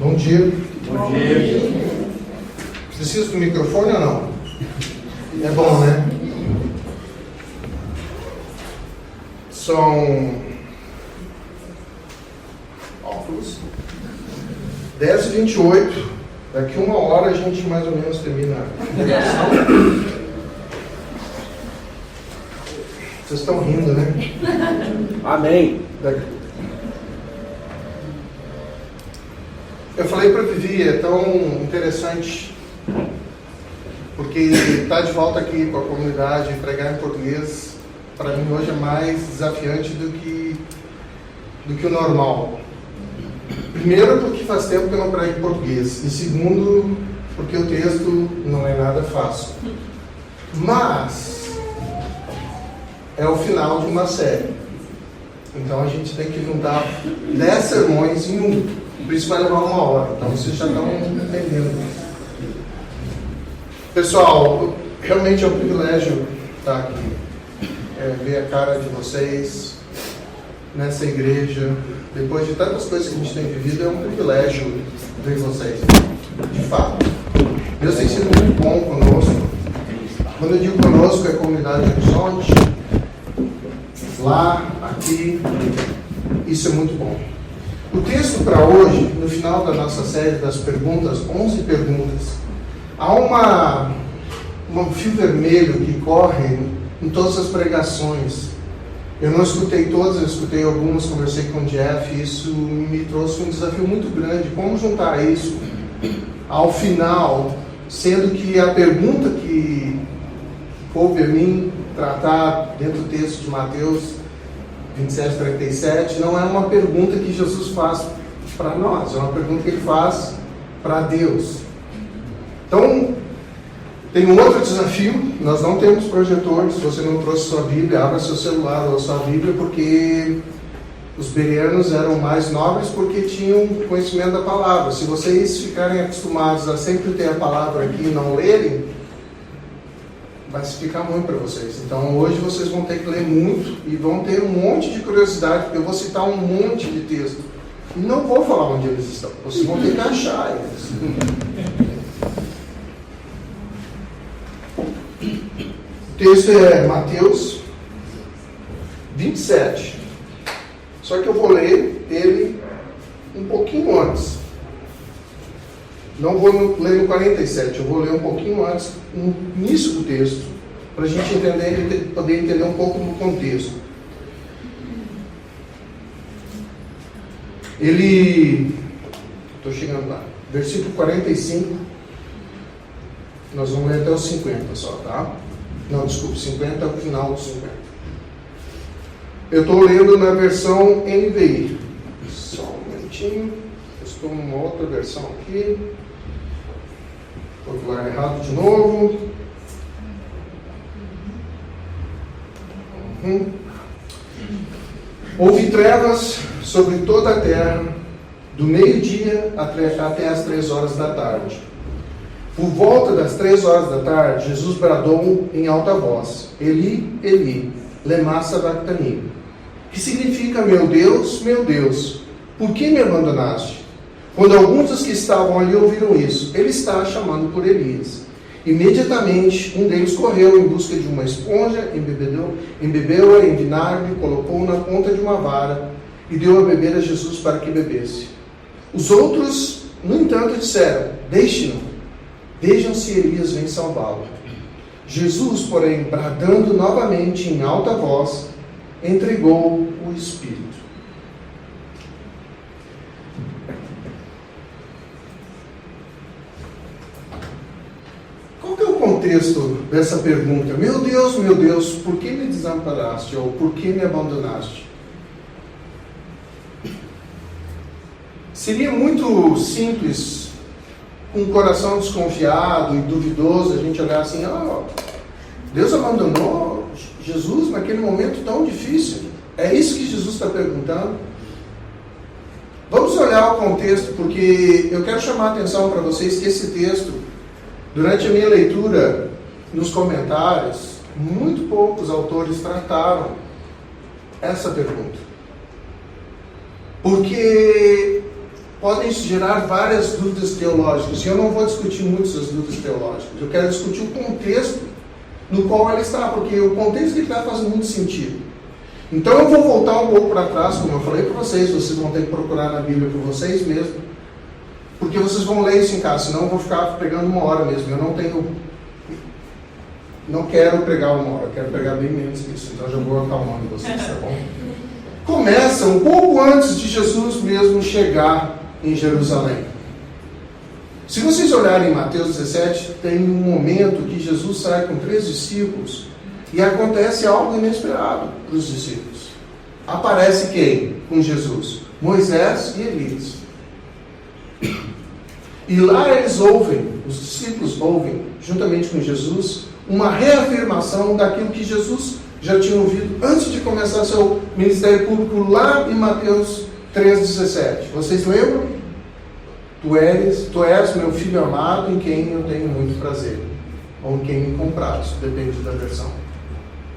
Bom dia. Bom dia. Precisa do microfone ou não? É bom, né? São óculos 10h28. Daqui uma hora a gente mais ou menos termina a pregação. Vocês estão rindo, né? Amém. Eu falei para a Vivi, é tão interessante, porque estar de volta aqui com a comunidade, pregar em português, para mim hoje é mais desafiante do que o normal. Primeiro, porque faz tempo que eu não prego em português. E segundo, porque o texto não é nada fácil. Mas é o final de uma série. Então a gente tem que juntar 10 sermões em um. Por isso vai levar uma hora. Então vocês já estão entendendo. Pessoal, realmente é um privilégio estar aqui. Ver a cara de vocês nessa igreja. Depois de tantas coisas que a gente tem vivido, é um privilégio ver vocês. De fato. Deus tem sido muito bom conosco. Quando eu digo conosco, é a comunidade Horizonte. Lá, aqui. Isso é muito bom. O texto para hoje, no final da nossa série das perguntas, 11 perguntas, há um fio vermelho que corre em todas as pregações. Eu não escutei todas, eu escutei algumas, conversei com o Jeff, e isso me trouxe um desafio muito grande. Como juntar isso ao final, sendo que a pergunta que coube a mim tratar dentro do texto de Mateus 27:37 não é uma pergunta que Jesus faz para nós, é uma pergunta que ele faz para Deus. Então, tem um outro desafio. Nós não temos projetores. Se você não trouxe sua Bíblia, abra seu celular ou sua Bíblia, porque os bereanos eram mais nobres porque tinham conhecimento da palavra. Se vocês ficarem acostumados a sempre ter a palavra aqui e não lerem, vai se ficar muito para vocês. Então hoje vocês vão ter que ler muito e vão ter um monte de curiosidade, porque eu vou citar um monte de texto. E não vou falar onde eles estão. Vocês vão ter que achar eles. O texto é Mateus 27. Só que eu vou ler ele um pouquinho antes. Não vou ler no 47, eu vou ler um pouquinho antes, no início do texto, para a gente entender, poder entender um pouco do contexto. Estou chegando lá, versículo 45, nós vamos ler até os 50 só, tá? Não, desculpe, 50 é o final dos 50. Eu estou lendo na versão NVI. Só um momentinho, eu estou numa outra versão aqui. Vou lá errado de novo. Houve trevas sobre toda a terra, do meio-dia até as 3 horas da tarde. Por volta das 3 horas da tarde, Jesus bradou em alta voz: Eli, Eli, lema sabachthani, que significa: meu Deus, por que me abandonaste? Quando alguns dos que estavam ali ouviram isso, ele estava chamando por Elias. Imediatamente, um deles correu em busca de uma esponja, embebeu-a em vinagre, colocou-o na ponta de uma vara e deu a beber a Jesus para que bebesse. Os outros, no entanto, disseram: deixe-no, vejam se Elias vem salvá-lo. Jesus, porém, bradando novamente em alta voz, entregou o Espírito. Qual que é o contexto dessa pergunta? Meu Deus, por que me desamparaste? Ou por que me abandonaste? Seria muito simples, com o coração desconfiado e duvidoso, a gente olhar assim: Deus abandonou Jesus naquele momento tão difícil? É isso que Jesus está perguntando? Vamos olhar o contexto, porque eu quero chamar a atenção para vocês que esse texto, durante a minha leitura, nos comentários, muito poucos autores trataram essa pergunta. Porque podem gerar várias dúvidas teológicas. E eu não vou discutir muitas das dúvidas teológicas. Eu quero discutir o contexto no qual ela está, porque o contexto que ele está faz muito sentido. Então eu vou voltar um pouco para trás, como eu falei para vocês vão ter que procurar na Bíblia por vocês mesmos, porque vocês vão ler isso em casa, senão eu vou ficar pregando 1 hora mesmo. Eu não quero pregar 1 hora, eu quero pregar bem menos que isso, então já vou acalmando vocês, tá bom? Começa um pouco antes de Jesus mesmo chegar em Jerusalém. Se vocês olharem em Mateus 17, tem um momento que Jesus sai com 3 discípulos e acontece algo inesperado para os discípulos. Aparece quem com Jesus? Moisés e Elias. E lá eles ouvem, os discípulos ouvem, juntamente com Jesus, uma reafirmação daquilo que Jesus já tinha ouvido antes de começar seu ministério público lá em Mateus 3,17. Vocês lembram? Tu és meu filho amado, em quem eu tenho muito prazer. Ou em quem me compraste, depende da versão.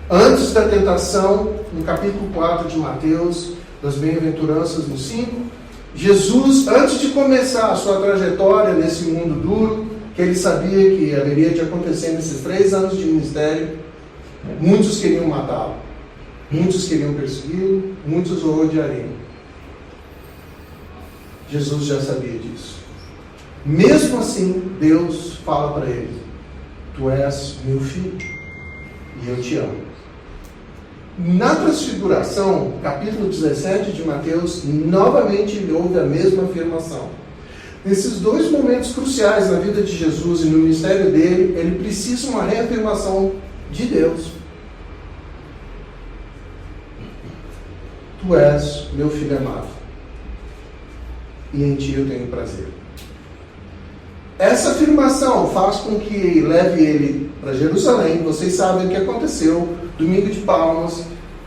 Antes da tentação, no capítulo 4 de Mateus, das bem-aventuranças no 5, Jesus, antes de começar a sua trajetória nesse mundo duro, que ele sabia que haveria de acontecer nesses 3 anos de ministério, muitos queriam matá-lo, muitos queriam persegui-lo, muitos o odiariam. Jesus já sabia disso. Mesmo assim, Deus fala para ele: tu és meu filho e eu te amo. Na transfiguração, capítulo 17 de Mateus, novamente ele ouve a mesma afirmação. Nesses 2 momentos cruciais na vida de Jesus e no ministério dele, ele precisa uma reafirmação de Deus. Tu és meu filho amado, e em ti eu tenho prazer. Essa afirmação faz com que leve ele para Jerusalém. Vocês sabem o que aconteceu. Domingo de Palmas,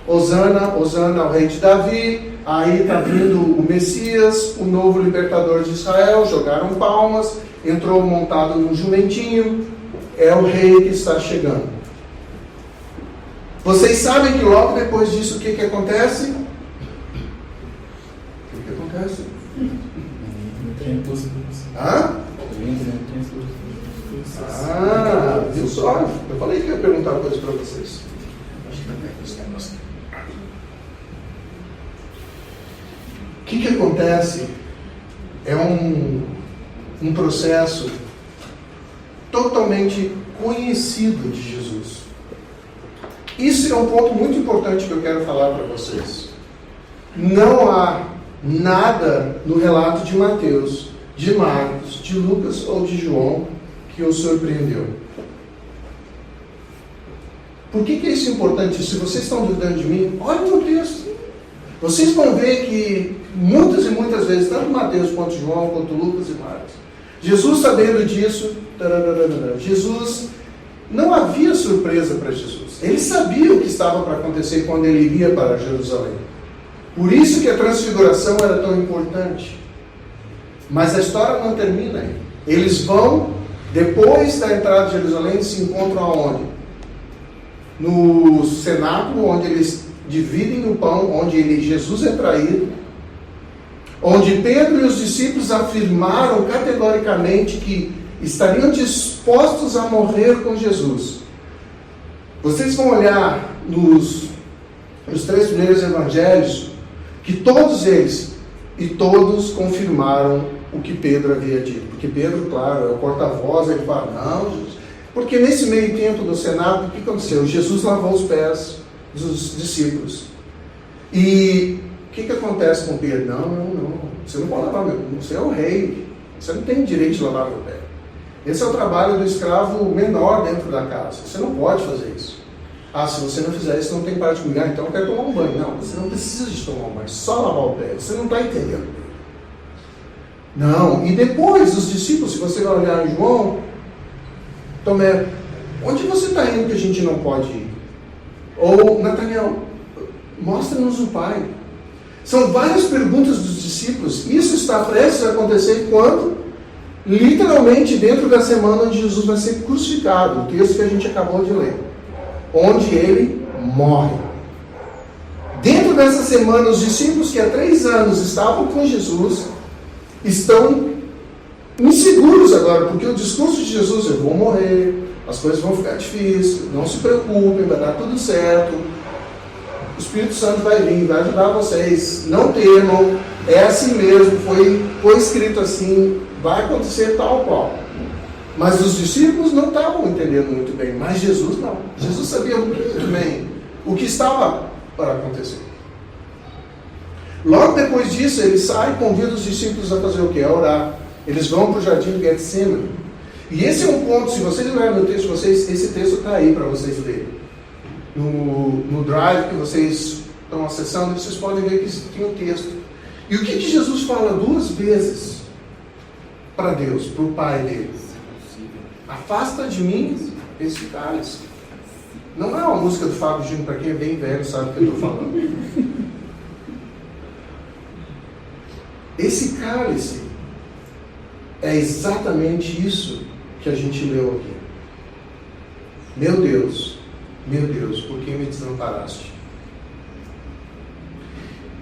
Hosana, Hosana ao rei de Davi. Aí está vindo o Messias, o novo libertador de Israel. Jogaram palmas, entrou montado num jumentinho. É o rei que está chegando. Vocês sabem que logo depois disso o que acontece? O que acontece? Hã? Viu só? Eu falei que ia perguntar uma coisa para vocês. O que acontece é um processo totalmente conhecido de Jesus. Isso é um ponto muito importante que eu quero falar para vocês. Não há nada no relato de Mateus, de Marcos, de Lucas ou de João que os surpreendeu. Por que é isso importante? Se vocês estão duvidando de mim, olhem no texto. Vocês vão ver que muitas e muitas vezes, tanto Mateus quanto João, quanto Lucas e Marcos, Jesus sabendo disso, Jesus, não havia surpresa para Jesus. Ele sabia o que estava para acontecer quando ele iria para Jerusalém. Por isso que a transfiguração era tão importante. Mas a história não termina aí. Eles vão, depois da entrada de Jerusalém, se encontram aonde? No cenáculo, onde eles dividem o pão, onde Jesus é traído, onde Pedro e os discípulos afirmaram categoricamente que estariam dispostos a morrer com Jesus. Vocês vão olhar nos 3 primeiros evangelhos, que todos eles e todos confirmaram o que Pedro havia dito. Porque Pedro, claro, é o porta-voz, ele fala, não, Jesus. Porque nesse meio tempo do cenáculo, o que aconteceu? Jesus lavou os pés dos discípulos. E o que acontece com Pedro? Não, você não pode lavar meu pé, você é o rei, você não tem direito de lavar meu pé. Esse é o trabalho do escravo menor dentro da casa, você não pode fazer isso. Se você não fizer isso, não tem parte de comer, então eu quero tomar um banho. Não, você não precisa de tomar um banho, só lavar o pé, você não está entendendo. Não, e depois os discípulos, se você vai olhar em João, Tomé, onde você está indo que a gente não pode ir? Ou, Natanael, mostra-nos o Pai. São várias perguntas dos discípulos. Isso está prestes a acontecer quando? Literalmente dentro da semana onde Jesus vai ser crucificado. O texto que a gente acabou de ler. Onde ele morre. Dentro dessa semana, os discípulos que há 3 anos estavam com Jesus, estão inseguros agora, porque o discurso de Jesus: eu vou morrer, as coisas vão ficar difíceis, não se preocupem, vai dar tudo certo, o Espírito Santo vai vir, vai ajudar vocês, não temam, é assim mesmo, foi escrito assim, vai acontecer tal qual. Mas os discípulos não estavam entendendo muito bem, mas Jesus não. Jesus sabia muito bem o que estava para acontecer. Logo depois disso, ele sai e convida os discípulos a fazer o quê? A orar. Eles vão para o jardim de Getsemane. E esse é um ponto, se vocês lerem no texto de vocês, esse texto está aí para vocês lerem. No drive que vocês estão acessando, vocês podem ver que tem um texto. E o que Jesus fala 2 vezes para Deus, para o Pai dele? Afasta de mim esse cálice. Não é uma música do Fábio Júnior, para quem é bem velho sabe o que eu estou falando. Esse cálice é exatamente isso que a gente leu aqui. Meu Deus, por que me desamparaste?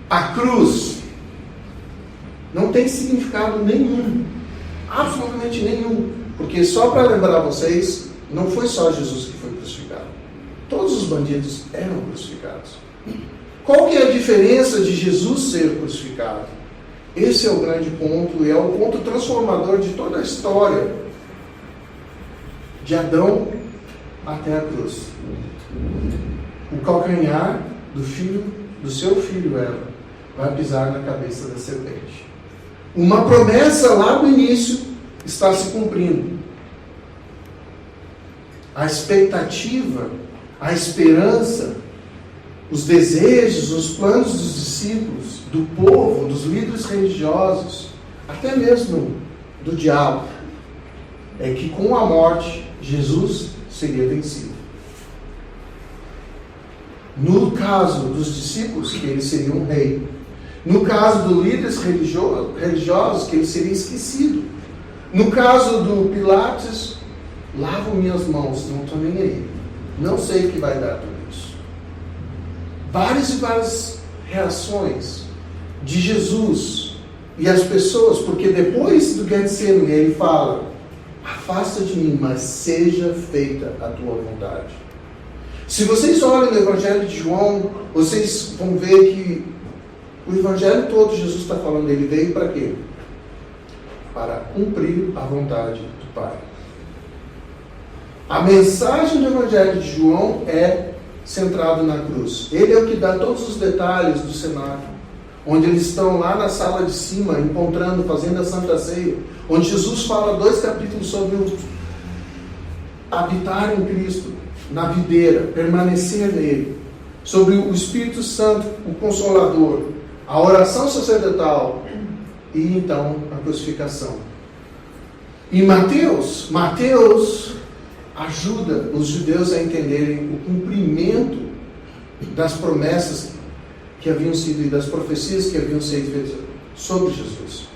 A cruz não tem significado nenhum, absolutamente nenhum, porque só para lembrar vocês, não foi só Jesus que foi crucificado. Todos os bandidos eram crucificados. Qual que é a diferença de Jesus ser crucificado? Esse é o grande ponto, e é o ponto transformador de toda a história, de Adão até a cruz. O calcanhar do seu filho Eva vai pisar na cabeça da serpente. Uma promessa lá no início está se cumprindo. A expectativa, a esperança, os desejos, os planos dos discípulos, do povo, dos líderes religiosos, até mesmo do diabo, é que com a morte Jesus seria vencido. No caso dos discípulos, que ele seria um rei. No caso dos líderes religiosos, que ele seria esquecido. No caso do Pilatos, lavo minhas mãos, não estou nem aí. Não sei o que vai dar tudo isso. Várias e várias reações de Jesus e as pessoas, porque depois do Getsemane ele fala: afasta de mim, mas seja feita a tua vontade. Se vocês olham no Evangelho de João, vocês vão ver que o Evangelho todo, Jesus está falando, ele veio para quê? Para cumprir a vontade do Pai. A mensagem do Evangelho de João é centrada na cruz. Ele é o que dá todos os detalhes do cenário, onde eles estão lá na sala de cima, encontrando, fazendo a Santa Ceia, onde Jesus fala 2 capítulos sobre o habitar em Cristo, na videira, permanecer nele, sobre o Espírito Santo, o Consolador, a oração sacerdotal e então a crucificação. E Mateus ajuda os judeus a entenderem o cumprimento das promessas que haviam sido e das profecias que haviam sido feitas sobre Jesus.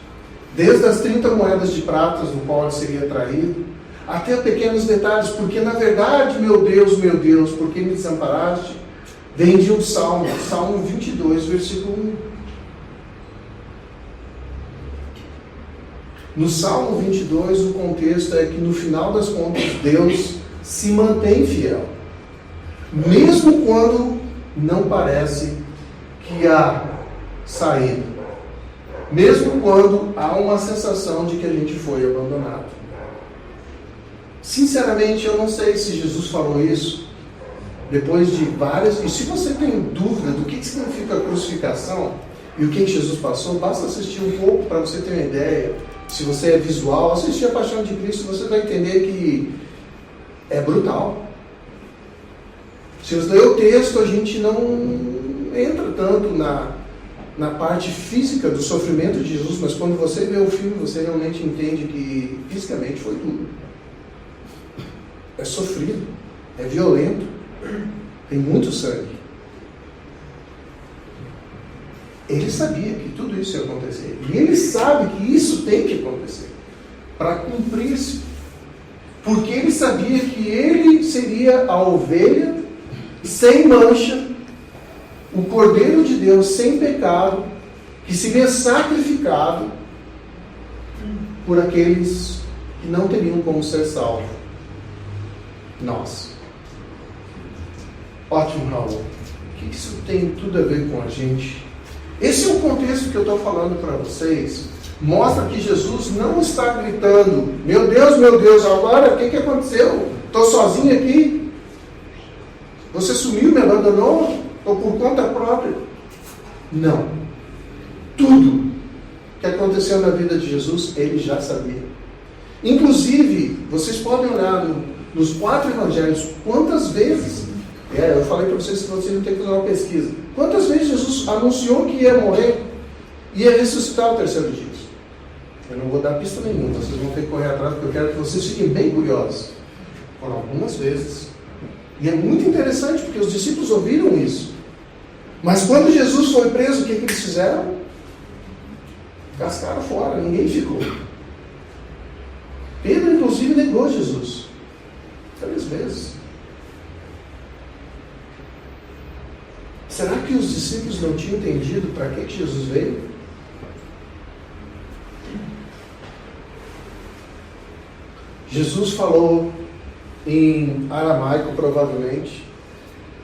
Desde as 30 moedas de prata no qual ele seria traído, até pequenos detalhes, porque na verdade, meu Deus, por que me desamparaste? Vem de um salmo, Salmo 22, versículo 1. No Salmo 22, o contexto é que no final das contas, Deus se mantém fiel. Mesmo quando não parece que há saída. Mesmo quando há uma sensação de que a gente foi abandonado. Sinceramente, eu não sei se Jesus falou isso depois de várias... E se você tem dúvida do que significa a crucificação e o que Jesus passou, basta assistir um pouco para você ter uma ideia. Se você é visual, assistir a Paixão de Cristo, você vai entender que é brutal. Se você ler o texto, a gente não entra tanto na parte física do sofrimento de Jesus, mas quando você vê o filme, você realmente entende que fisicamente foi duro. É sofrido, é violento, tem muito sangue. Ele sabia que tudo isso ia acontecer. E ele sabe que isso tem que acontecer para cumprir-se. Porque ele sabia que ele seria a ovelha sem mancha, o Cordeiro de Deus sem pecado, que seria sacrificado por aqueles que não teriam como ser salvos. Nós. Ótimo, Raul. O que isso tem tudo a ver com a gente? Esse é o contexto que eu estou falando para vocês. Mostra que Jesus não está gritando: meu Deus, agora o que aconteceu? Estou sozinho aqui? Você sumiu, me abandonou? Ou por conta própria? Não. Tudo que aconteceu na vida de Jesus, ele já sabia. Inclusive, vocês podem olhar nos 4 evangelhos, quantas vezes, eu falei para vocês que vocês não têm que fazer uma pesquisa, quantas vezes Jesus anunciou que ia morrer, ia ressuscitar o 3º dia. Eu não vou dar pista nenhuma, vocês vão ter que correr atrás, porque eu quero que vocês fiquem bem curiosos. Foram algumas vezes. E é muito interessante, porque os discípulos ouviram isso. Mas quando Jesus foi preso, o que eles fizeram? Cascaram fora, ninguém ficou. Pedro, inclusive, negou Jesus 3 vezes. Será que os discípulos não tinham entendido para que Jesus veio? Jesus falou em aramaico, provavelmente.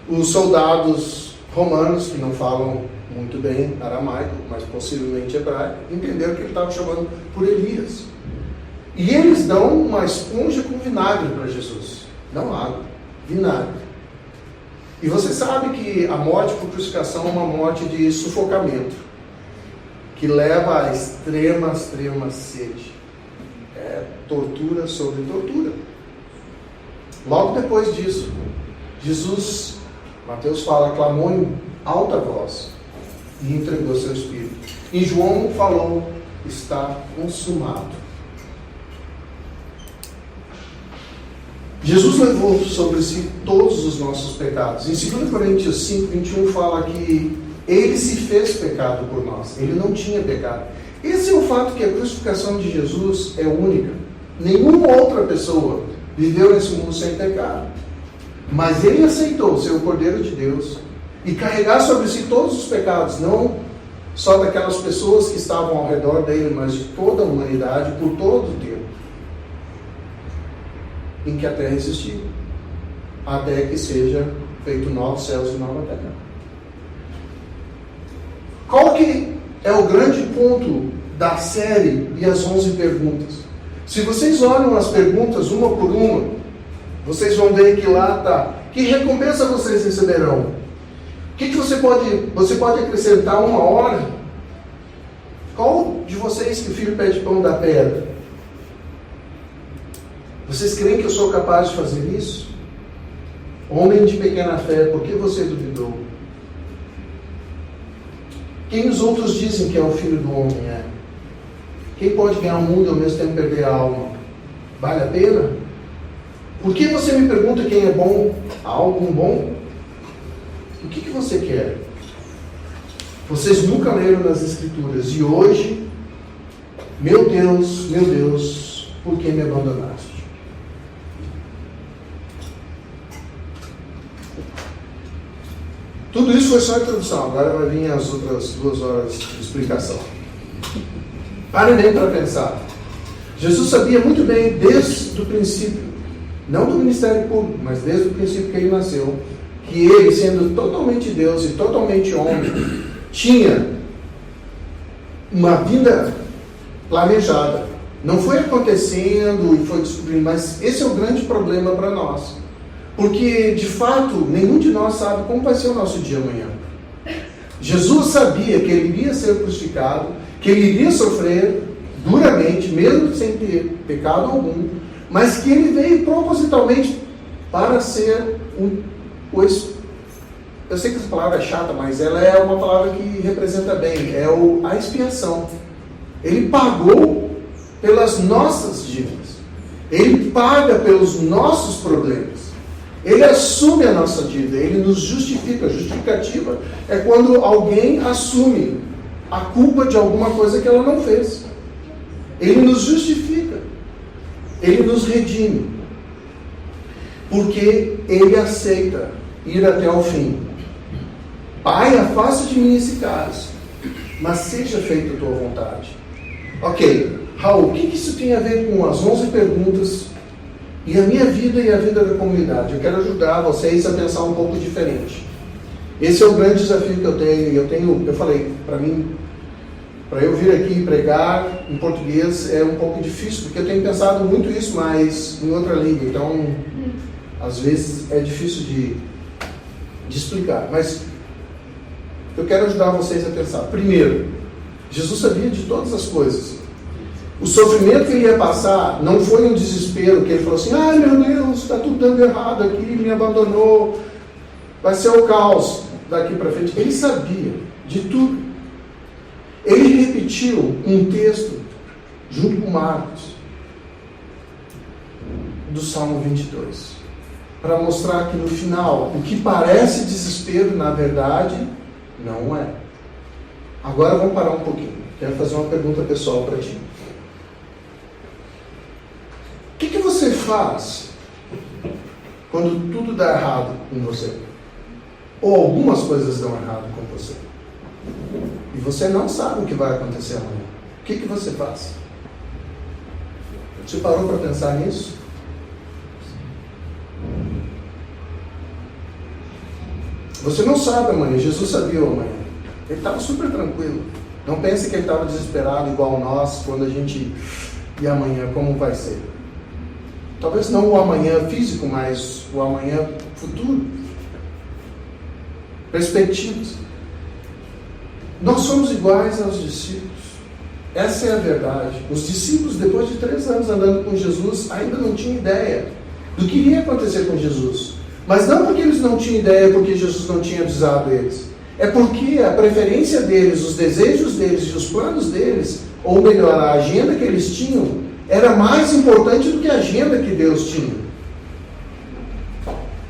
Os soldados romanos, que não falam muito bem aramaico, mas possivelmente hebraico, entenderam que ele estava chamando por Elias. E eles dão uma esponja com vinagre para Jesus. Não água, vinagre. E você sabe que a morte por crucificação é uma morte de sufocamento, que leva a extrema sede. É tortura sobre tortura. Logo depois disso, Jesus, Mateus fala, clamou em alta voz e entregou seu espírito. E João falou: está consumado. Jesus levou sobre si todos os nossos pecados. Em 2 Coríntios 5, 21 fala que ele se fez pecado por nós. Ele não tinha pecado. Esse é o fato que a crucificação de Jesus é única. Nenhuma outra pessoa viveu nesse mundo sem pecado. Mas ele aceitou ser o Cordeiro de Deus e carregar sobre si todos os pecados, não só daquelas pessoas que estavam ao redor dele, mas de toda a humanidade por todo o tempo em que a terra existiu, até que seja feito novos céus e nova terra. Qual que é o grande ponto da série e as 11 perguntas? Se vocês olham as perguntas uma por uma, vocês vão ver que lá está: que recompensa vocês receberão? O que você pode acrescentar uma hora? Qual de vocês que o filho pede pão da pedra? Vocês creem que eu sou capaz de fazer isso? Homem de pequena fé, por que você duvidou? Quem os outros dizem que é o filho do homem é? Quem pode ganhar o mundo e ao mesmo tempo perder a alma? Vale a pena? Por que você me pergunta quem é bom? Há algum bom? O que você quer? Vocês nunca leram nas Escrituras. E hoje, meu Deus, por que me abandonaste? Tudo isso foi só a introdução. Agora vai vir as outras 2 horas de explicação. Parem bem para pensar. Jesus sabia muito bem, desde o princípio, não do ministério público, mas desde o princípio que ele nasceu, que ele, sendo totalmente Deus e totalmente homem, tinha uma vida planejada. Não foi acontecendo e foi descobrindo, mas esse é o grande problema para nós. Porque, de fato, nenhum de nós sabe como vai ser o nosso dia amanhã. Jesus sabia que ele iria ser crucificado, que ele iria sofrer duramente, mesmo sem ter pecado algum, mas que ele veio propositalmente para ser eu sei que essa palavra é chata, mas ela é uma palavra que representa bem, a expiação. Ele pagou pelas nossas dívidas. Ele paga pelos nossos problemas. Ele assume a nossa dívida, ele nos justifica. Justificativa é quando alguém assume a culpa de alguma coisa que ela não fez. Ele nos justifica, ele nos redime, porque ele aceita ir até o fim. Pai, afasta de mim esse cálice, mas seja feita a tua vontade. Ok, Raul, o que isso tem a ver com as 11 perguntas e a minha vida e a vida da comunidade? Eu quero ajudar vocês a pensar um pouco diferente. Esse é o grande desafio que eu tenho. Eu falei, para mim, para eu vir aqui pregar em português é um pouco difícil, porque eu tenho pensado muito isso, mas em outra língua. Então, às vezes é difícil de explicar. Mas eu quero ajudar vocês a pensar. Primeiro, Jesus sabia de todas as coisas. O sofrimento que ele ia passar não foi um desespero, que ele falou assim, ai meu Deus, está tudo dando errado aqui, me abandonou, vai ser o caos daqui para frente. Ele sabia de tudo. Ele repetiu um texto, junto com Marcos, do Salmo 22, para mostrar que no final, o que parece desespero, na verdade, não é. Agora vamos parar um pouquinho. Quero fazer uma pergunta pessoal para ti. O que você faz quando tudo dá errado com você? Ou algumas coisas dão errado com você? E você não sabe o que vai acontecer amanhã. O que você faz? Você parou para pensar nisso? Você não sabe amanhã. Jesus sabia o amanhã. Ele estava super tranquilo. Não pense que ele estava desesperado igual nós, quando a gente... E amanhã, como vai ser? Talvez não o amanhã físico, mas o amanhã futuro. Perspectivas. Nós somos iguais aos discípulos. Essa é a verdade. Os discípulos, depois de 3 anos andando com Jesus, ainda não tinham ideia do que iria acontecer com Jesus. Mas não porque eles não tinham ideia, porque Jesus não tinha avisado eles. É porque a preferência deles, os desejos deles e os planos deles, ou melhor, a agenda que eles tinham, era mais importante do que a agenda que Deus tinha.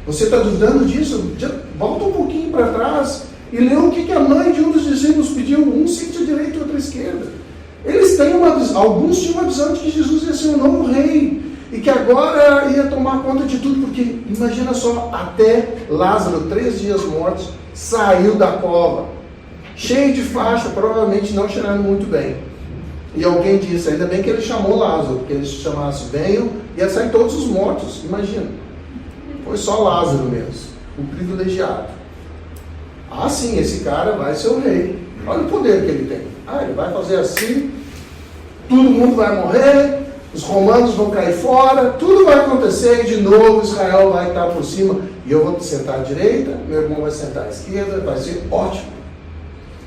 Você está duvidando disso? Volta um pouquinho para trás e lê o que a mãe de um dos discípulos pediu. Um sítio à direita e outro à esquerda. Eles têm alguns tinham uma visão de que Jesus ia ser um novo rei e que agora ia tomar conta de tudo, porque imagina só, até Lázaro, 3 dias mortos, saiu da cova, cheio de faixa, provavelmente não cheirando muito bem. E alguém disse, ainda bem que ele chamou Lázaro, porque ele chamasse venham, ia sair todos os mortos, imagina. Foi só Lázaro mesmo, o privilegiado. Ah sim, esse cara vai ser o rei. Olha o poder que ele tem. Ele vai fazer assim, todo mundo vai morrer, os romanos vão cair fora, tudo vai acontecer e de novo Israel vai estar por cima e eu vou sentar à direita, meu irmão vai sentar à esquerda, vai ser ótimo.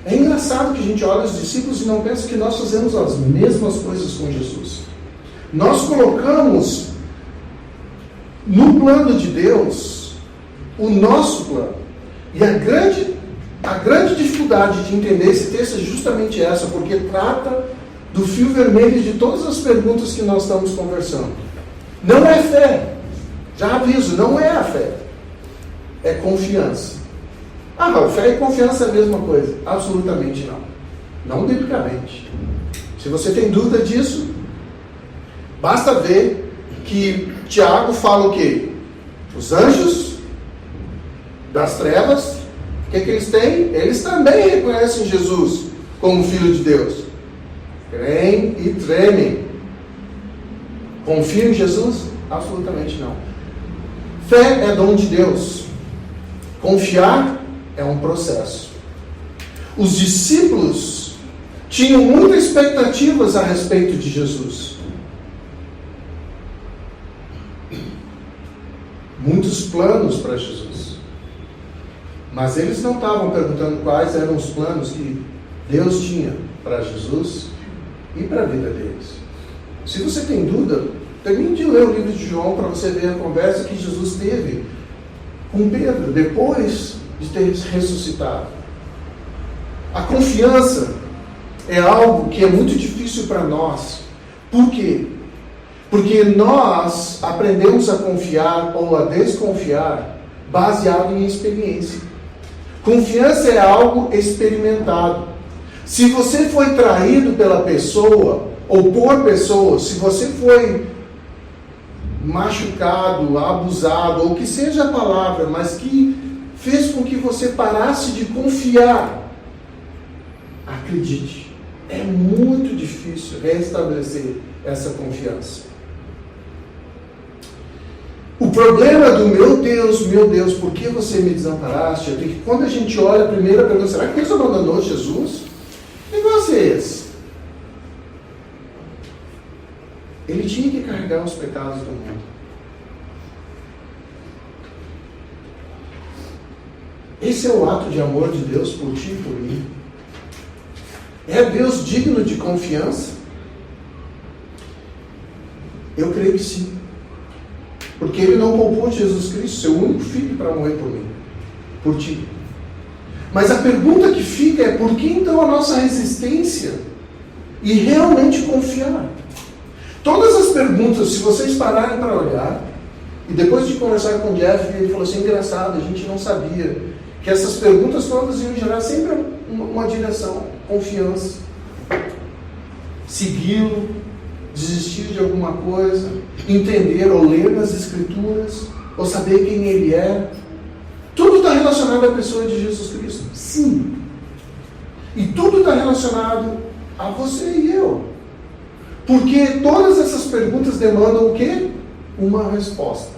É engraçado que a gente olha os discípulos e não pensa que nós fazemos as mesmas coisas com Jesus. Nós colocamos no plano de Deus o nosso plano. E a grande dificuldade de entender esse texto é justamente essa, porque trata do fio vermelho de todas as perguntas que nós estamos conversando. Não é fé. Já aviso, não é a fé. É confiança. Fé e confiança é a mesma coisa. Absolutamente não. Não biblicamente. Se você tem dúvida disso, basta ver que Tiago fala o quê? Os anjos das trevas, o que eles têm? Eles também reconhecem Jesus como Filho de Deus. Creem e tremem. Confiam em Jesus? Absolutamente não. Fé é dom de Deus. Confiar é um processo. Os discípulos tinham muitas expectativas a respeito de Jesus. Muitos planos para Jesus. Mas eles não estavam perguntando quais eram os planos que Deus tinha para Jesus e para a vida deles. Se você tem dúvida, termine de ler o livro de João para você ver a conversa que Jesus teve com Pedro, depois de ter ressuscitado. A confiança é algo que é muito difícil para nós. Por quê? Porque nós aprendemos a confiar ou a desconfiar baseado em experiência. Confiança é algo experimentado. Se você foi traído pela pessoa ou por pessoas, se você foi machucado, abusado, ou que seja a palavra, mas que fez com que você parasse de confiar, acredite, É muito difícil restabelecer essa confiança. O problema do meu Deus, por que você me desamparaste? É que quando a gente olha a primeira pergunta, será que Deus abandonou Jesus? Que negócio é esse? Ele tinha que carregar os pecados do mundo. Esse é o ato de amor de Deus por ti e por mim. É Deus digno de confiança? Eu creio que sim. Porque Ele não poupou Jesus Cristo, seu único filho, para morrer por mim, por ti. Mas a pergunta que fica é: por que então a nossa resistência e realmente confiar? Todas as perguntas, se vocês pararem para olhar, e depois de conversar com o Jeff, ele falou assim: engraçado, a gente não sabia que essas perguntas todas iam gerar sempre uma direção: confiança, segui-lo, desistir de alguma coisa, entender ou ler nas Escrituras, ou saber quem Ele é. Tudo está relacionado à pessoa de Jesus Cristo. Sim. E tudo está relacionado a você e eu. Porque todas essas perguntas demandam o quê? Uma resposta.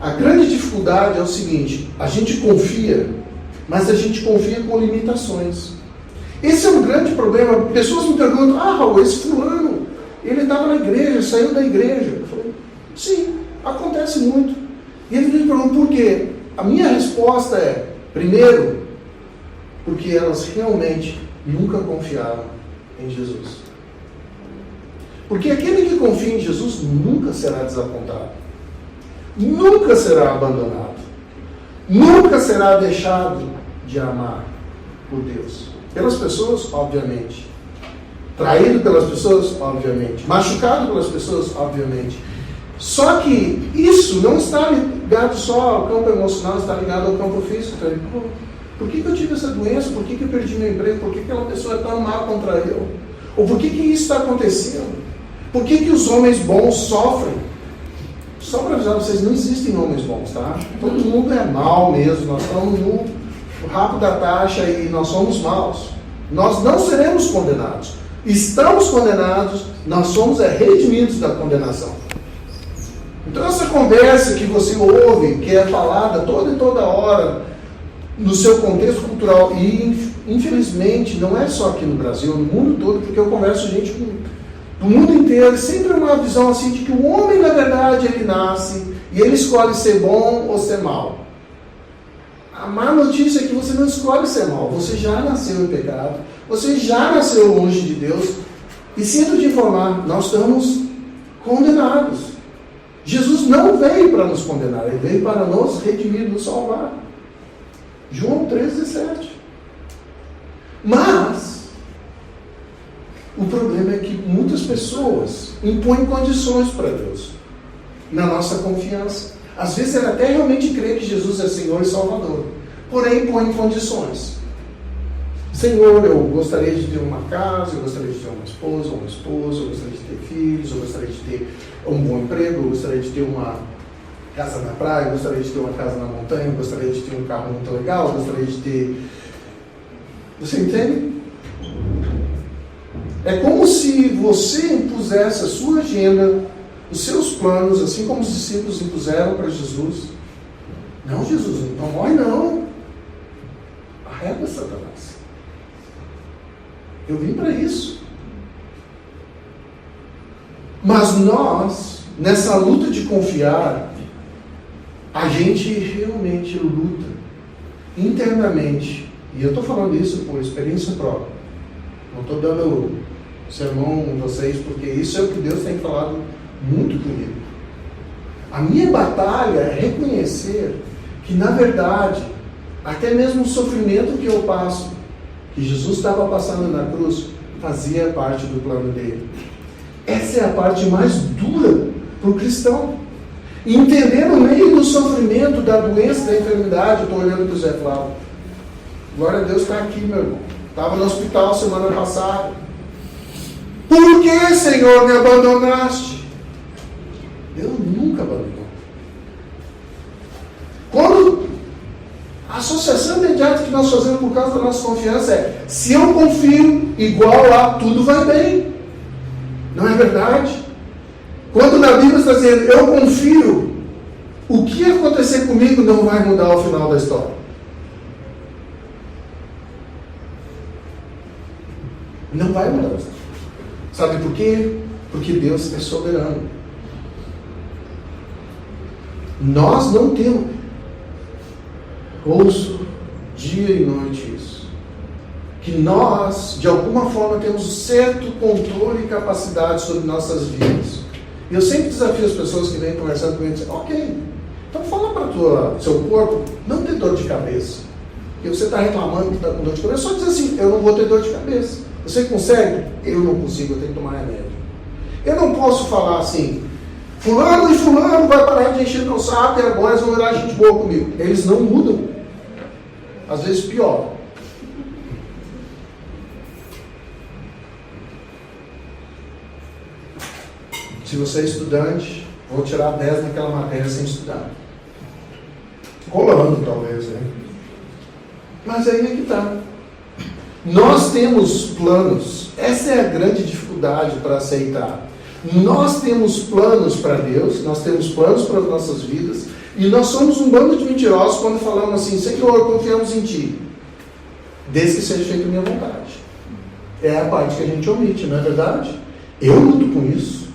A grande dificuldade é o seguinte: a gente confia, mas a gente confia com limitações. Esse é um grande problema. Pessoas me perguntam: Raul, esse fulano, ele estava na igreja, saiu da igreja. Eu falei: sim, acontece muito. E eles me perguntam por quê? A minha resposta é: primeiro, porque elas realmente nunca confiaram em Jesus. Porque aquele que confia em Jesus nunca será desapontado, nunca será abandonado, nunca será deixado de amar por Deus. Pelas pessoas, obviamente. Traído pelas pessoas, obviamente. Machucado pelas pessoas, obviamente. Só que isso não está ligado só ao campo emocional, está ligado ao campo físico. Por que eu tive essa doença? Por que eu perdi meu emprego? Por que aquela pessoa é tão má contra eu? Ou por que isso está acontecendo? Por que os homens bons sofrem? Só para avisar vocês, não existem homens bons, tá? Todo mundo é mal mesmo. Nós estamos no rabo da taxa e nós somos maus. Nós não seremos condenados. Estamos condenados, nós somos redimidos da condenação. Então essa conversa que você ouve, que é falada toda e toda hora, no seu contexto cultural, e infelizmente não é só aqui no Brasil, no mundo todo, porque eu converso com gente do mundo inteiro, sempre uma visão assim de que o homem, na verdade, ele nasce e ele escolhe ser bom ou ser mal. A má notícia é que você não escolhe ser mal, você já nasceu em pecado, você já nasceu longe de Deus, e sinto te informar, nós estamos condenados. Jesus não veio para nos condenar, Ele veio para nos redimir, nos salvar. João 3,17. Mas o problema é que muitas pessoas impõem condições para Deus na nossa confiança. Às vezes ela até realmente crê que Jesus é Senhor e Salvador, porém impõe condições. Senhor, eu gostaria de ter uma casa, eu gostaria de ter uma esposa, eu gostaria de ter filhos, eu gostaria de ter um bom emprego, eu gostaria de ter uma casa na praia, eu gostaria de ter uma casa na montanha, eu gostaria de ter um carro muito legal, eu gostaria de ter... Você entende? É como se você impusesse a sua agenda, os seus planos, assim como os discípulos impuseram para Jesus. Não, Jesus, não morre não. Arreda Satanás. Eu vim para isso. Mas nós, nessa luta de confiar, a gente realmente luta internamente. E eu estou falando isso por experiência própria. Não estou dando sermão em vocês, porque isso é o que Deus tem falado muito comigo. A minha batalha é reconhecer que, na verdade, até mesmo o sofrimento que eu passo, que Jesus estava passando na cruz, fazia parte do plano dele. Essa é a parte mais dura para o cristão. E entender no meio do sofrimento, da doença, da enfermidade. Eu estou olhando para o Zé Flávio. Glória a Deus, está aqui, meu irmão. Estava no hospital semana passada. Por que, Senhor, me abandonaste? Deus nunca abandonou. Quando A associação imediata que nós fazemos por causa da nossa confiança é: se eu confio, igual a tudo vai bem. Não é verdade? Quando na Bíblia está dizendo eu confio, o que acontecer comigo não vai mudar o final da história. Não vai mudar. Sabe por quê? Porque Deus é soberano. Nós não temos. Ouço dia e noite isso. Que nós, de alguma forma, temos certo controle e capacidade sobre nossas vidas. E eu sempre desafio as pessoas que vêm conversando comigo e dizem: ok, então fala para o seu corpo não ter dor de cabeça. Porque você está reclamando que está com dor de cabeça, só diz assim: eu não vou ter dor de cabeça. Você consegue? Eu não consigo, eu tenho que tomar remédio. Eu não posso falar assim: fulano e fulano vai parar de encher meu saco e agora eles vão virar gente boa comigo. Eles não mudam. Às vezes pior. Se você é estudante, vou tirar 10 naquela matéria sem estudar. Colando, talvez, né? Mas aí é que está. Nós temos planos. Essa é a grande dificuldade para aceitar. Nós temos planos para Deus, nós temos planos para as nossas vidas, e nós somos um bando de mentirosos quando falamos assim: Senhor, confiamos em Ti, desde que seja feita a minha vontade. É a parte que a gente omite, não é verdade? Eu luto com isso.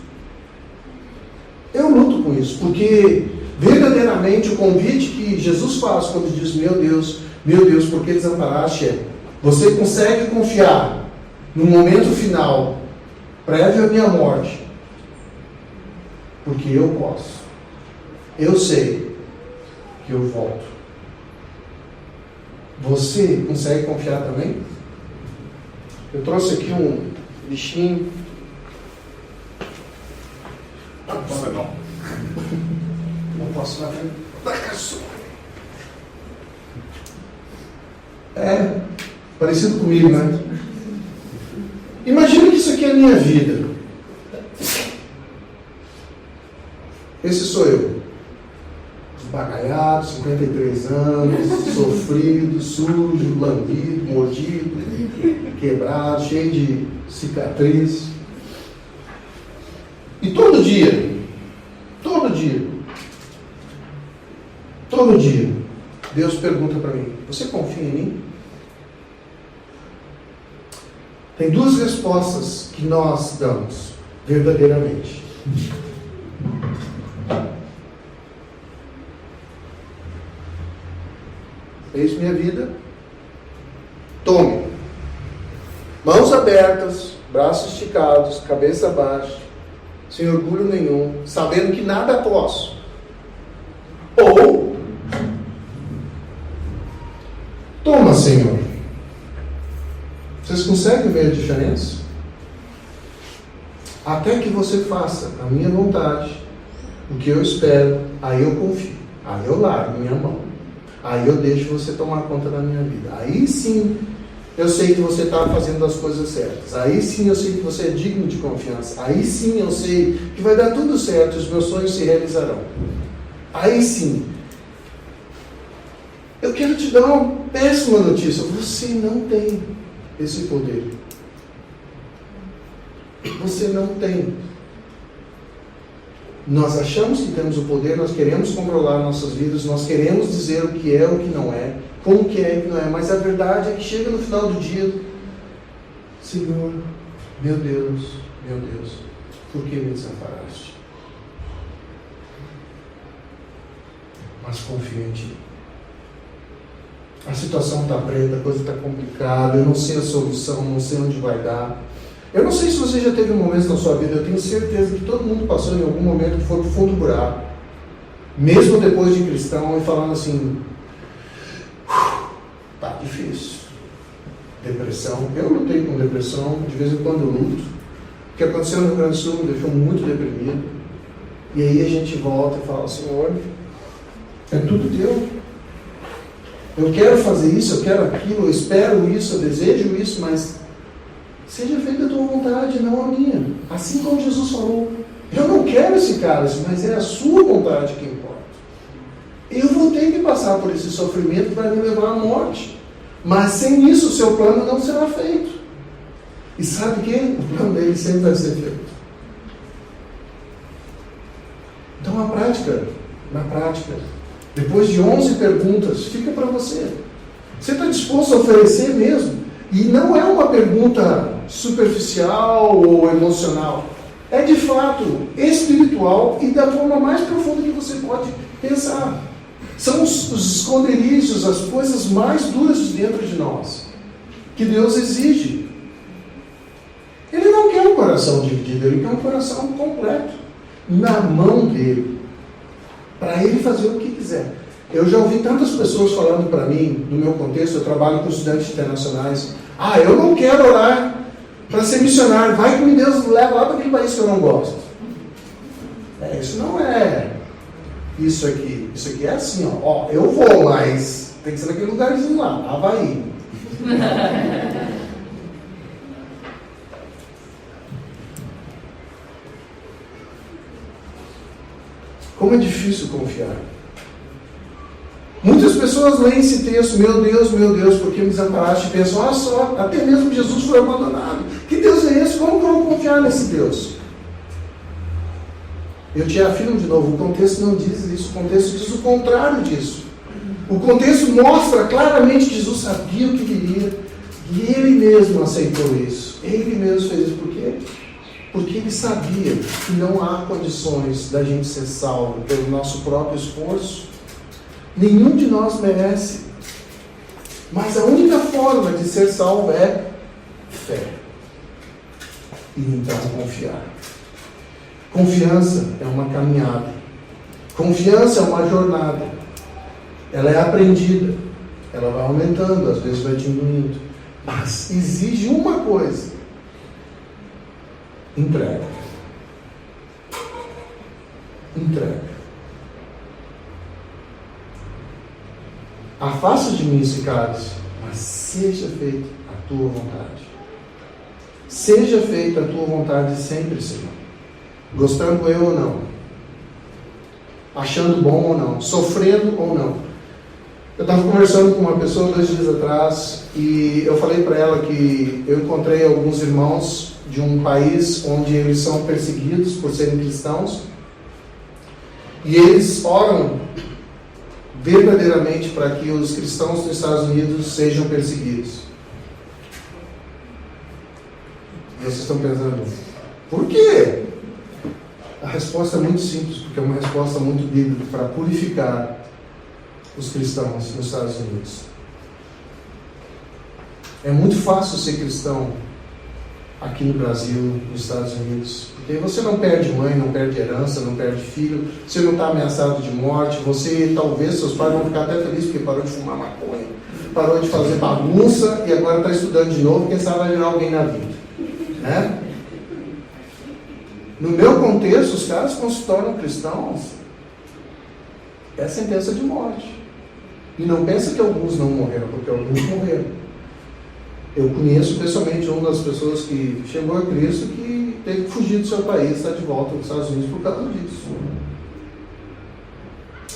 Eu luto com isso, porque verdadeiramente o convite que Jesus faz quando diz: meu Deus, por que desamparaste? Você consegue confiar no momento final, prévio à minha morte? Porque eu posso. Eu sei que eu volto. Você consegue confiar também? Eu trouxe aqui um bichinho. Não posso na frente da caçula. É parecido comigo, né? Imagina que isso aqui é a minha vida. Esse sou eu. Esbagaiado, 53 anos, sofrido, sujo, lambido, mordido, quebrado, cheio de cicatriz. E todo dia, Deus pergunta para mim: você confia em mim? Tem duas respostas que nós damos verdadeiramente. Eis minha vida, tome. Mãos abertas, braços esticados, cabeça baixa, sem orgulho nenhum, sabendo que nada posso. Ou, toma, Senhor. Vocês conseguem ver a diferença? Até que você faça a minha vontade, o que eu espero, aí eu confio, aí eu largo minha mão, aí eu deixo você tomar conta da minha vida. Aí sim eu sei que você está fazendo as coisas certas. Aí sim eu sei que você é digno de confiança. Aí sim eu sei que vai dar tudo certo, os meus sonhos se realizarão. Aí sim. Eu quero te dar uma péssima notícia: você não tem esse poder. Você não tem. Nós achamos que temos o poder, nós queremos controlar nossas vidas, nós queremos dizer o que é, o que não é, como que é e o que não é, mas a verdade é que chega no final do dia: Senhor, meu Deus, por que me desamparaste? Mas confio em Ti. A situação está preta, a coisa está complicada, eu não sei a solução, não sei onde vai dar. Eu não sei se você já teve momentos na sua vida, eu tenho certeza que todo mundo passou em algum momento que foi pro fundo do buraco, mesmo depois de cristão, e falando assim: tá difícil. Depressão. Eu lutei com depressão, de vez em quando eu luto. O que aconteceu no Rio Grande do Sul me deixou muito deprimido. E aí a gente volta e fala: Senhor, é tudo Teu. Eu quero fazer isso, eu quero aquilo, eu espero isso, eu desejo isso, mas seja feita a Tua vontade, não a minha. Assim como Jesus falou: eu não quero esse cálice, mas é a Sua vontade que importa. Eu vou ter que passar por esse sofrimento para me levar à morte. Mas sem isso, o seu plano não será feito. E sabe o que? O plano dele sempre vai ser feito. Então, na prática, depois de 11 perguntas, fica para você. Você está disposto a oferecer mesmo? E não é uma pergunta superficial ou emocional. É de fato espiritual e da forma mais profunda que você pode pensar. São os esconderijos, as coisas mais duras de dentro de nós, que Deus exige. Ele não quer um coração dividido, ele quer um coração completo, na mão dele, para ele fazer o que quiser. Eu já ouvi tantas pessoas falando para mim, no meu contexto, eu trabalho com estudantes internacionais, eu não quero orar para ser missionário, vai que Deus leva lá para aquele país que eu não gosto. Isso não é isso aqui. Isso aqui é assim, eu vou, mas tem que ser naquele lugarzinho lá, Havaí. Como é difícil confiar. Muitas pessoas leem esse texto, meu Deus, porque me desamparaste, e pensam, olha só, até mesmo Jesus foi abandonado. Que Deus é esse? Como que eu vou confiar nesse Deus? Eu te afirmo de novo, o contexto não diz isso, o contexto diz o contrário disso. O contexto mostra claramente que Jesus sabia o que viria, e Ele mesmo aceitou isso. Ele mesmo fez isso. Por quê? Porque Ele sabia que não há condições da gente ser salvo pelo nosso próprio esforço. Nenhum de nós merece. Mas a única forma de ser salvo é fé. E então confiar. Confiança é uma caminhada. Confiança é uma jornada. Ela é aprendida. Ela vai aumentando, às vezes vai diminuindo. Mas exige uma coisa. Entrega. Entrega. Afasta de mim esse cálice, mas seja feita a tua vontade. Seja feita a tua vontade sempre, Senhor. Gostando eu ou não. Achando bom ou não. Sofrendo ou não. Eu estava conversando com uma pessoa 2 dias atrás e eu falei para ela que eu encontrei alguns irmãos de um país onde eles são perseguidos por serem cristãos e eles oram verdadeiramente para que os cristãos dos Estados Unidos sejam perseguidos. E vocês estão pensando, por quê? A resposta é muito simples, porque é uma resposta muito bíblica para purificar os cristãos nos Estados Unidos. É muito fácil ser cristão aqui no Brasil, nos Estados Unidos, porque você não perde mãe, não perde herança, não perde filho, você não está ameaçado de morte, você, talvez, seus pais vão ficar até felizes porque parou de fumar maconha, parou de fazer bagunça e agora está estudando de novo, quem sabe vai virar alguém na vida, né? No meu contexto, os caras, quando se tornam cristãos, é sentença de morte. E não pensa que alguns não morreram, porque alguns morreram. Eu conheço pessoalmente uma das pessoas que chegou a Cristo que teve que fugir do seu país, está de volta nos Estados Unidos por causa disso.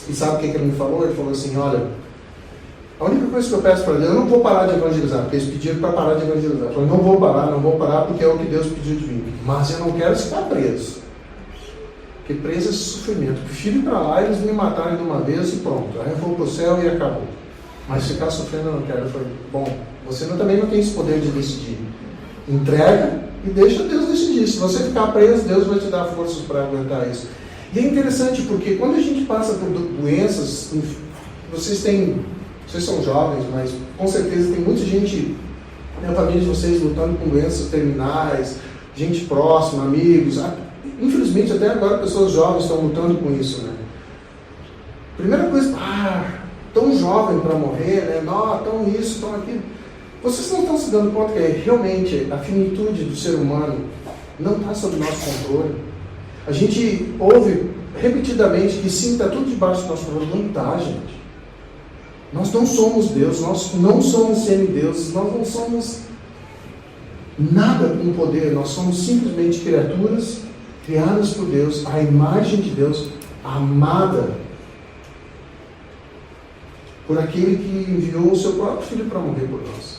E sabe o que ele me falou? Ele falou assim, olha, a única coisa que eu peço para Deus, eu não vou parar de evangelizar, porque eles pediram para parar de evangelizar. Eu falei, não vou parar, porque é o que Deus pediu de mim. Mas eu não quero ficar preso. Porque preso é sofrimento. Prefiro ir para lá e eles me matarem de uma vez e pronto. Aí eu vou para o céu e acabou. Mas ficar sofrendo eu não quero. Eu falei, bom, você também não tem esse poder de decidir. Entrega e deixa Deus decidir. Se você ficar preso, Deus vai te dar forças para aguentar isso. E é interessante porque quando a gente passa por doenças, vocês são jovens, mas com certeza tem muita gente na família de vocês lutando com doenças terminais, gente próxima, amigos. Infelizmente, até agora, pessoas jovens estão lutando com isso, né? Primeira coisa, tão jovem para morrer, né? Não, tão isso, tão aquilo. Vocês não estão se dando conta que realmente a finitude do ser humano não está sob nosso controle? A gente ouve repetidamente que sim, está tudo debaixo do nosso controle. Não está, gente. Nós não somos Deus, nós não somos semideuses, nós não somos nada com poder, nós somos simplesmente criaturas criadas por Deus, à imagem de Deus, amada por aquele que enviou o seu próprio Filho para morrer por nós.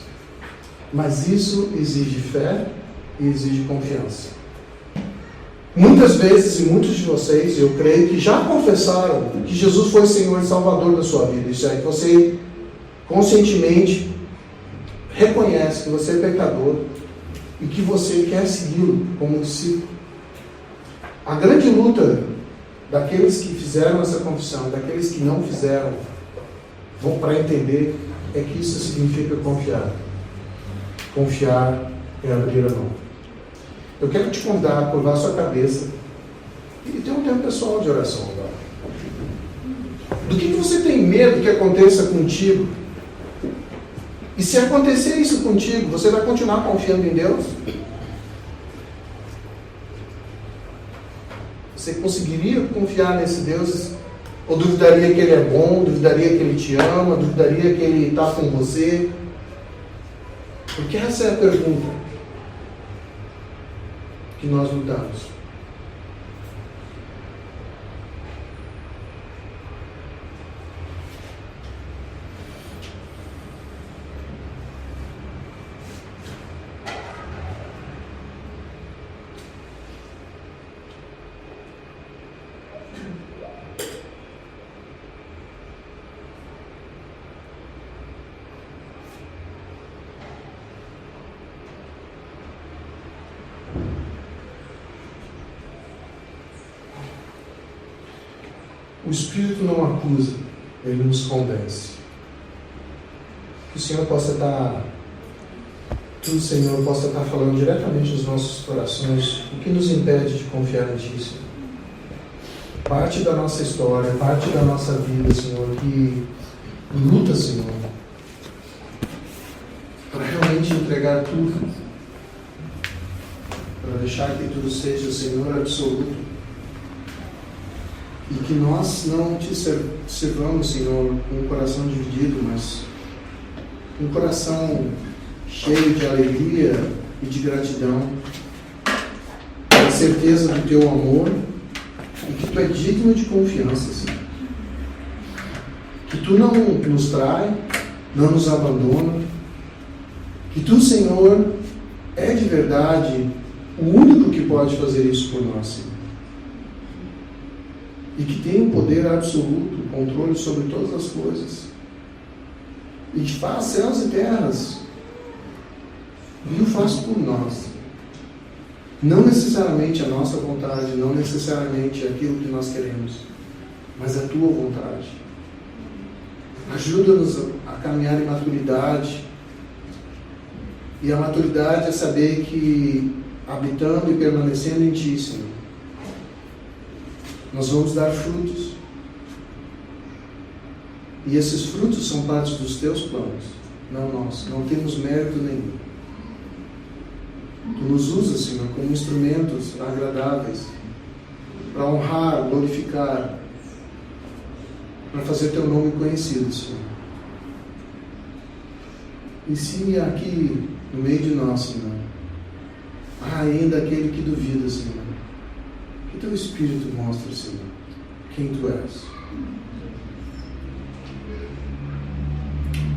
Mas isso exige fé e exige confiança. Muitas vezes, e muitos de vocês, eu creio, que já confessaram que Jesus foi Senhor e Salvador da sua vida. Isso aí, você conscientemente reconhece que você é pecador e que você quer segui-lo como discípulo. A grande luta daqueles que fizeram essa confissão, daqueles que não fizeram, vão para entender, é que isso significa confiar. Confiar é abrir a mão. Eu quero te convidar a curvar a sua cabeça e ter um tempo pessoal de oração agora. Do que você tem medo que aconteça contigo? E se acontecer isso contigo, você vai continuar confiando em Deus? Você conseguiria confiar nesse Deus? Ou duvidaria que Ele é bom, duvidaria que Ele te ama, duvidaria que Ele está com você? Porque essa é a pergunta que nós lutamos. O Espírito não acusa, ele nos convence. Que o Senhor possa estar, falando diretamente nos nossos corações, o que nos impede de confiar em Ti, Senhor. Parte da nossa história, parte da nossa vida, Senhor, que luta, Senhor, para realmente entregar tudo, para deixar que tudo seja, Senhor, absoluto. E que nós não te servamos, Senhor, com um coração dividido, mas com um coração cheio de alegria e de gratidão, a certeza do Teu amor e que Tu é digno de confiança, Senhor. Que Tu não nos trai, não nos abandona, que Tu, Senhor, é de verdade o único que pode fazer isso por nós, Senhor. E que tem o poder absoluto, o controle sobre todas as coisas. E que faz céus e terras. E o faz por nós. Não necessariamente a nossa vontade, não necessariamente aquilo que nós queremos, mas a Tua vontade. Ajuda-nos a caminhar em maturidade. E a maturidade é saber que, habitando e permanecendo em Ti, Senhor, nós vamos dar frutos. E esses frutos são parte dos Teus planos, não nós. Não temos mérito nenhum. Tu nos usas, Senhor, como instrumentos agradáveis para honrar, glorificar, para fazer Teu nome conhecido, Senhor. E se aqui, no meio de nós, Senhor, há ainda aquele que duvida, Senhor, que Teu Espírito mostre, Senhor, quem Tu és.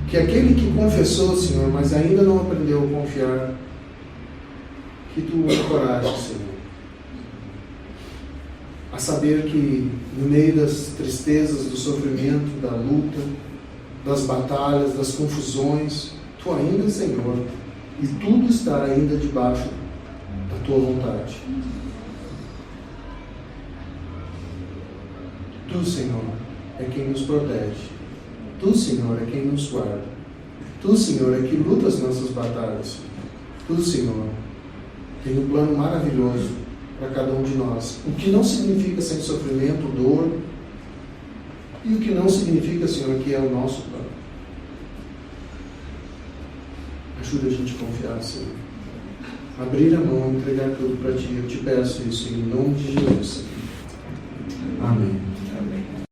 Que aquele que confessou, Senhor, mas ainda não aprendeu a confiar, que Tu o encoraje, Senhor, a saber que no meio das tristezas, do sofrimento, da luta, das batalhas, das confusões, Tu ainda, Senhor, e tudo está ainda debaixo da Tua vontade. Tu, Senhor, é quem nos protege. Tu, Senhor, é quem nos guarda. Tu, Senhor, é que luta as nossas batalhas. Tu, Senhor, tem um plano maravilhoso para cada um de nós. O que não significa sem sofrimento, dor, e o que não significa, Senhor, que é o nosso plano. Ajuda a gente a confiar, Senhor. Abrir a mão, entregar tudo para Ti. Eu te peço isso em nome de Jesus. Amém.